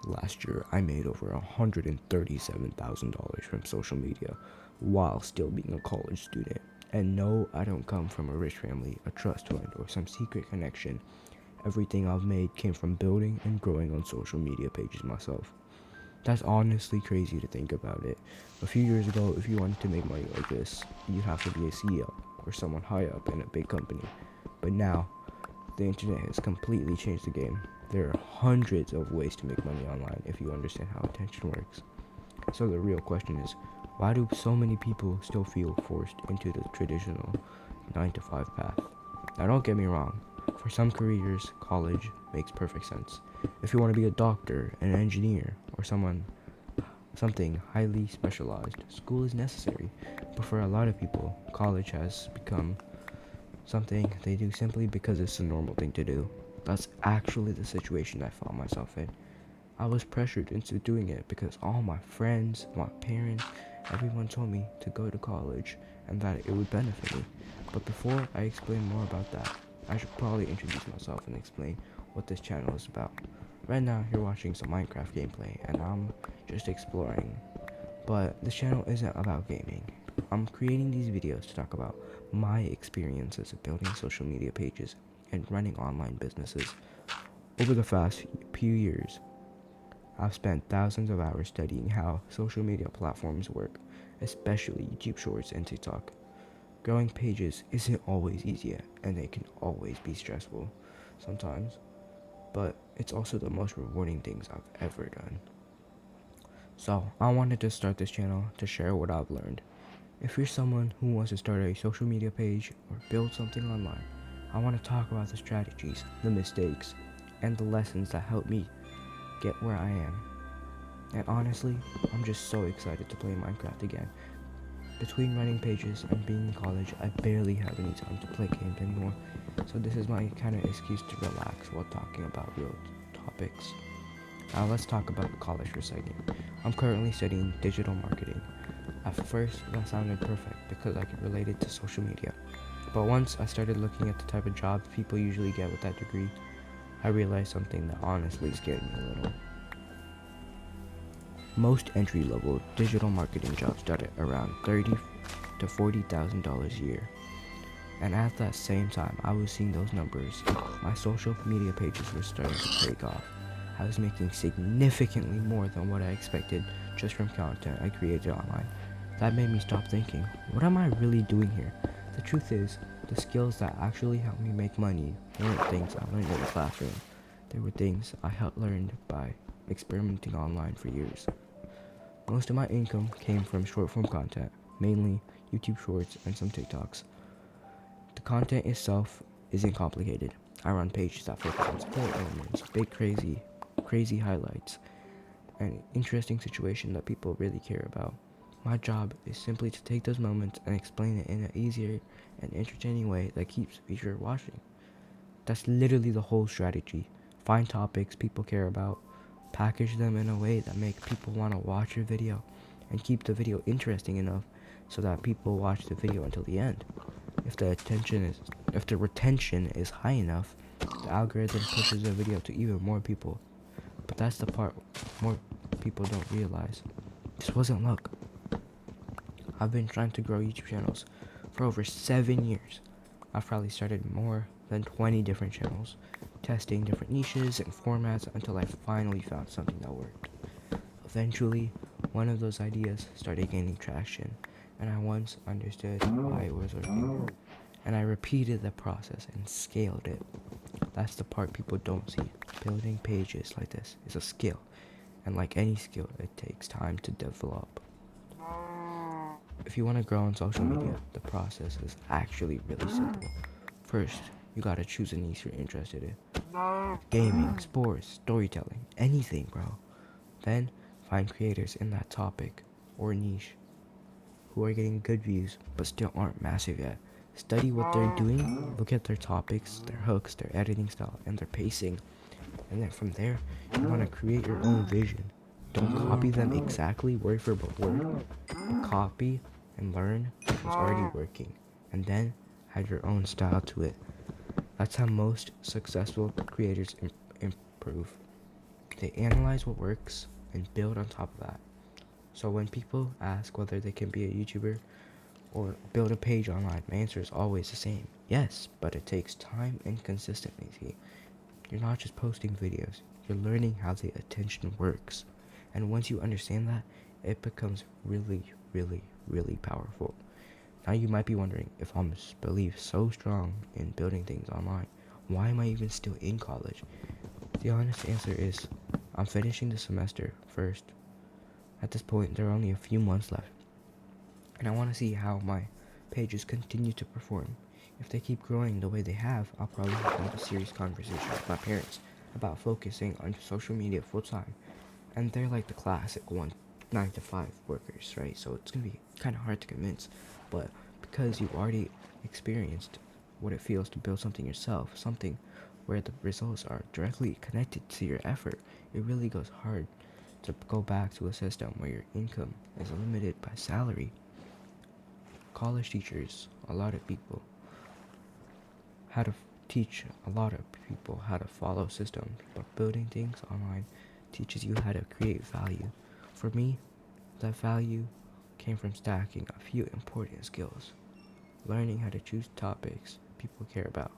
Last year, I made over $137,000 from social media while still being a college student. And no, I don't come from a rich family, a trust fund, or some secret connection. Everything I've made came from building and growing on social media pages myself. That's honestly crazy to think about it. A few years ago, if you wanted to make money like this, you'd have to be a CEO or someone high up in a big company. But now, the internet has completely changed the game. There are hundreds of ways to make money online if you understand how attention works. So the real question is, why do so many people still feel forced into the traditional 9 to 5 path? Now don't get me wrong, for some careers, college makes perfect sense. If you want to be a doctor, an engineer, or something highly specialized, school is necessary. But for a lot of people, college has become something they do simply because it's a normal thing to do. That's actually the situation I found myself in. I was pressured into doing it because all my friends, my parents, everyone told me to go to college and that it would benefit me. But before I explain more about that, I should probably introduce myself and explain what this channel is about. Right now, you're watching some Minecraft gameplay and I'm just exploring. But this channel isn't about gaming. I'm creating these videos to talk about my experiences of building social media pages and running online businesses. Over the past few years, I've spent thousands of hours studying how social media platforms work, especially YouTube Shorts and TikTok. Growing pages isn't always easy, and it can always be stressful sometimes, but it's also the most rewarding things I've ever done. So, I wanted to start this channel to share what I've learned. If you're someone who wants to start a social media page or build something online, I want to talk about the strategies, the mistakes, and the lessons that helped me get where I am. And honestly, I'm just so excited to play Minecraft again. Between running pages and being in college, I barely have any time to play games anymore, so this is my kind of excuse to relax while talking about real topics. Now let's talk about college for a second. I'm currently studying digital marketing. At first, that sounded perfect because I could relate it to social media. But once I started looking at the type of jobs people usually get with that degree, I realized something that honestly scared me a little. Most entry-level digital marketing jobs start at around $30,000 to $40,000 a year. And at that same time I was seeing those numbers, my social media pages were starting to take off. I was making significantly more than what I expected just from content I created online. That made me stop thinking, what am I really doing here? The truth is, the skills that actually helped me make money weren't things I learned in the classroom. They were things I had learned by experimenting online for years. Most of my income came from short form content, mainly YouTube Shorts and some TikToks. The content itself isn't complicated. I run pages that focus on sport elements, big crazy highlights, and interesting situation that people really care about. My job is simply to take those moments and explain it in an easier and entertaining way that keeps viewer watching. That's literally the whole strategy. Find topics people care about, package them in a way that make people want to watch your video, and keep the video interesting enough so that people watch the video until the end. If the retention is high enough, the algorithm pushes the video to even more people. But that's the part more people don't realize. This wasn't luck. I've been trying to grow YouTube channels for over 7 years. I've probably started more than 20 different channels, testing different niches and formats until I finally found something that worked. Eventually, one of those ideas started gaining traction, and I once understood why it was working. And I repeated the process and scaled it. That's the part people don't see. Building pages like this is a skill, and like any skill, it takes time to develop. If you want to grow on social media, the process is actually really simple. First, you gotta choose a niche you're interested in. Gaming, sports, storytelling, anything, bro. Then, find creators in that topic or niche who are getting good views but still aren't massive yet. Study what they're doing, look at their topics, their hooks, their editing style, and their pacing. And then from there, you want to create your own vision. Don't copy them exactly word for word, but copy and learn what's already working, and then add your own style to it. That's how most successful creators improve. They analyze what works and build on top of that. So when people ask whether they can be a YouTuber or build a page online, my answer is always the same. Yes, but it takes time and consistency. You're not just posting videos, you're learning how the attention works. And once you understand that, it becomes really, really, really powerful. Now you might be wondering, if I'm believe so strong in building things online, why am I even still in college? The honest answer is, I'm finishing the semester first. At this point, there are only a few months left, and I want to see how my pages continue to perform. If they keep growing the way they have, I'll probably have a serious conversation with my parents about focusing on social media full time. And they're like the classic 9 to 5 workers, right? So it's gonna be kind of hard to convince, but because you've already experienced what it feels to build something yourself, something where the results are directly connected to your effort, it really goes hard to go back to a system where your income is limited by salary. College teachers a lot of people how to teach a lot of people how to follow systems, but building things online teaches you how to create value. For me, that value came from stacking a few important skills, learning how to choose topics people care about.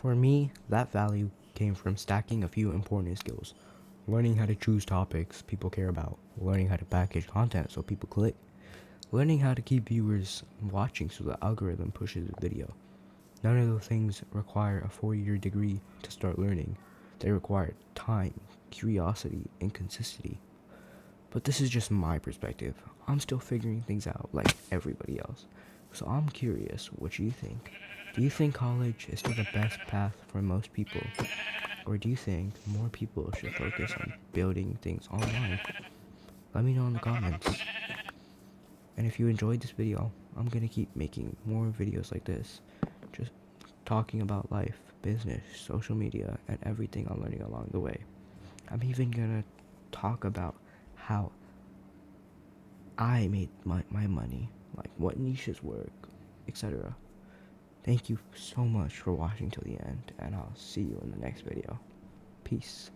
For me, that value came from stacking a few important skills, learning how to choose topics people care about, learning how to package content so people click, learning how to keep viewers watching so the algorithm pushes the video. None of those things require a 4-year degree to start learning. They require time, curiosity, and consistency. But this is just my perspective. I'm still figuring things out like everybody else. So I'm curious, what do you think? Do you think college is still the best path for most people? Or do you think more people should focus on building things online? Let me know in the comments. And if you enjoyed this video, I'm gonna keep making more videos like this. Just talking about life, business, social media, and everything I'm learning along the way. I'm even gonna talk about how I made my money, like what niches work, etc. Thank you so much for watching till the end, and I'll see you in the next video. Peace.